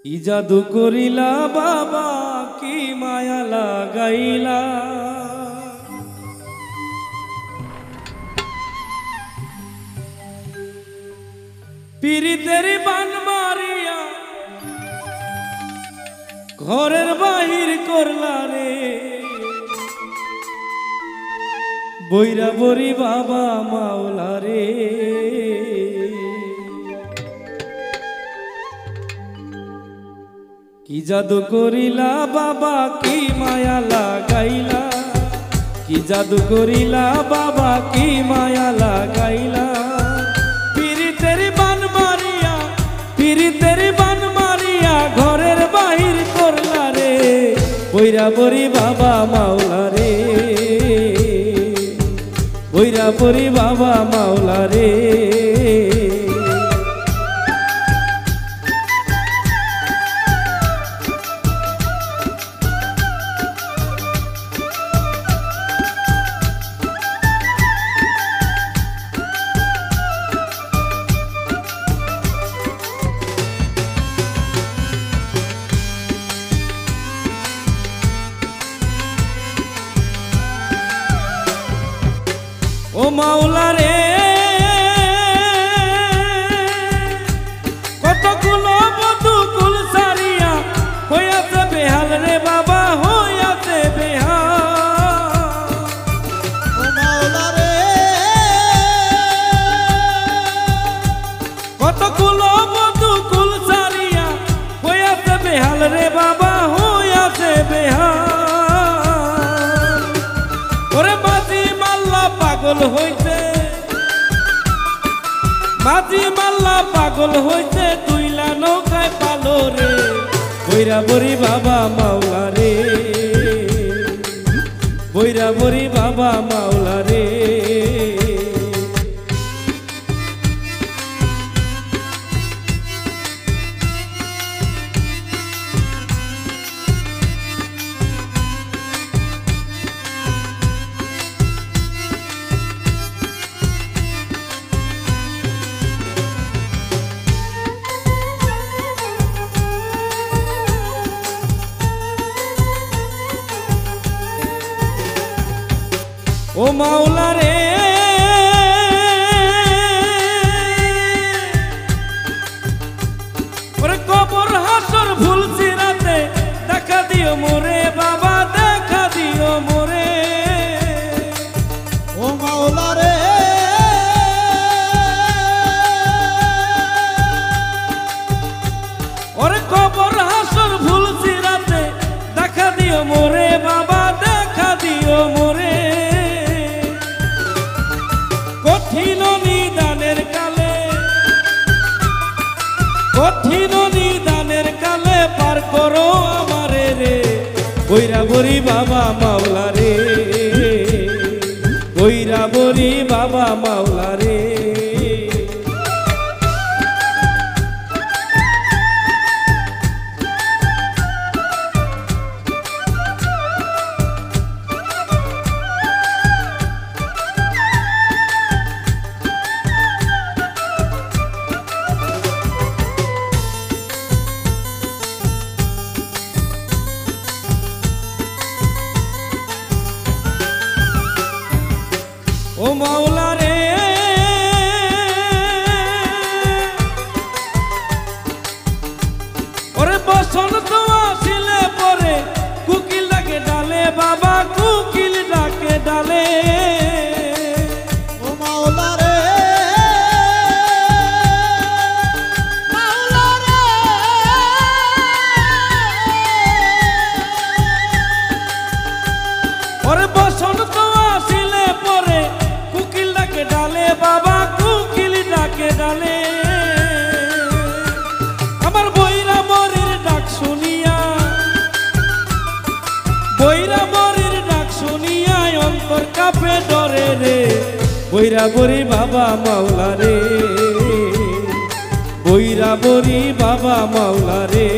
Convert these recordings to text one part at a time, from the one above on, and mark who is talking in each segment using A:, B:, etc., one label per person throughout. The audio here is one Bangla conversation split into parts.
A: ই জাদু করিলা বাবা কি মায়া লাগাইলা পীড়িতের বান মারিয়া ঘরের বাহির করলা রে বৈরা বরি বাবা মাওলা রে কি জাদু করিলা বাবা কি মায়া লাগাইলা কি জাদু করিলা বাবা কি মায়া লাগাইলা পীড়িতের বান মারিয়া ঘরের বাহির করলা রে বৈরা বরি বাবা মাওলা রে বৈরা বরি বাবা মাওলা রে ও মাওলা রে কতগুলো বধুকুল সারিয়া হইয়াছে বেহাল রে বাবা হইয়াছে বেহাল
B: ও মাওলা রে
A: কতগুলো বধুকুল সারিয়া হইয়াছে বেহাল রে বাবা হইয়াছে বেহাল ওরে মাঝি মাল্লা পাগল হইছে মাঝি মাল্লা পাগল হইছে তুইলা নৌকায় পালো রে বৈরা বরি বাবা মাওলা রে বৈরা বরি বাবা মাওলা রে ও মাওলা রে ওরে কবর হাসর ভুল সিরাতে দেখা দিও মোরে বাবা দেখা দিও মোরে
B: ও মাওলা রে
A: ওরে কবর হাসর ভুল সিরাতে দেখা দিও মোরে বাবা দেখা দিও মোরে কঠিন নিদানের কালে পার করো আমারে রে বৈরা বরি বাবা মাওলা রে বৈরা বরি বাবা মাওলা রে ও মাওলা রে ওরে বসন্ত আসিলে পরে কুকিল ডাকে ডালে বাবা কুকিল ডাকে ডালে
B: ও মাওলা রে মাওলা রে
A: ওরে বসন্ত আসিলে পরে কুকিল ডাকে ডালে বাবা কুকিল ডাকে ডালে আমার বৈরা বরির ডাক শুনিয়া বৈরা বরির ডাক শুনিয়া অন্তর কাঁপে ডরে রে বৈরা বরি বাবা মাওলা রে বৈরা বরি বাবা মাওলা রে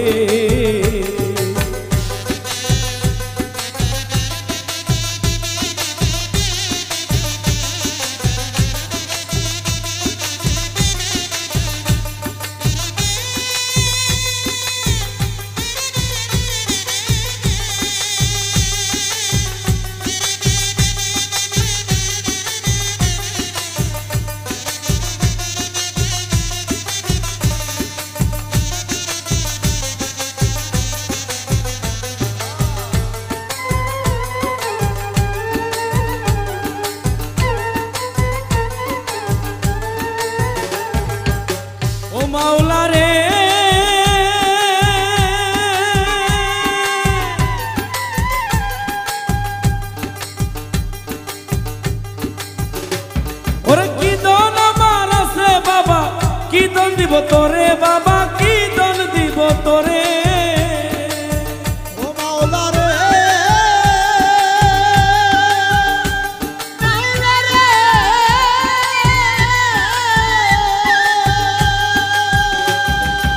A: মাওলা রে ওরে কি দন আমার আছে বাবা কি দন দিব তোরে বাবা কি দন দিব তোরে
B: ও মাওলা রে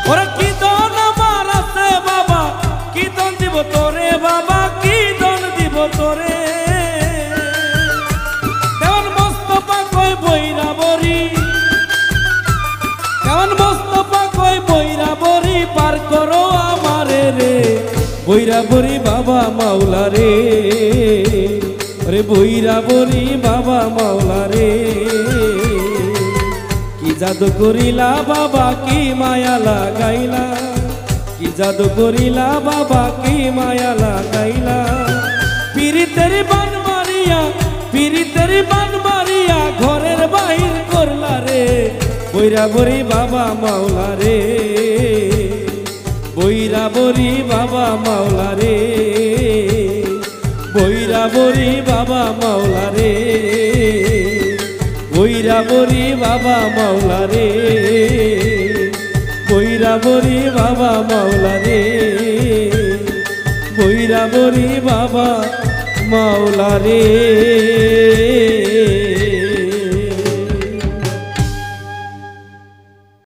A: ওরে কি দন আমার আছে বাবা কি দন দিব তোরে বাবা কি দন দিব তোরে দেওয়ান মোস্তফা কই বইরা বরি দেওয়ান মোস্তফা কই বইরা বরি পার করো আমারে রে বইরা বরি বাবা মাওলা রে রে বইরা বরি বাবা মাওলা রে কি জাদু করিলা বাবা কি মায়া লাগাইলা কি জাদু করিলা বাবা কি মায়া লাগাইলা পীড়িতের বান মারিয়া ঘরের বাহির করলা রে বইরা বরি বাবা মাওলা রে বইরা বরি বাবা মাওলা রে বইরা বরি বাবা মাওলা রে বইরা বরি বাবা মাওলা রে বইরা বরি বাবা মাওলা রে বইরা বরি বাবা মাওলা রে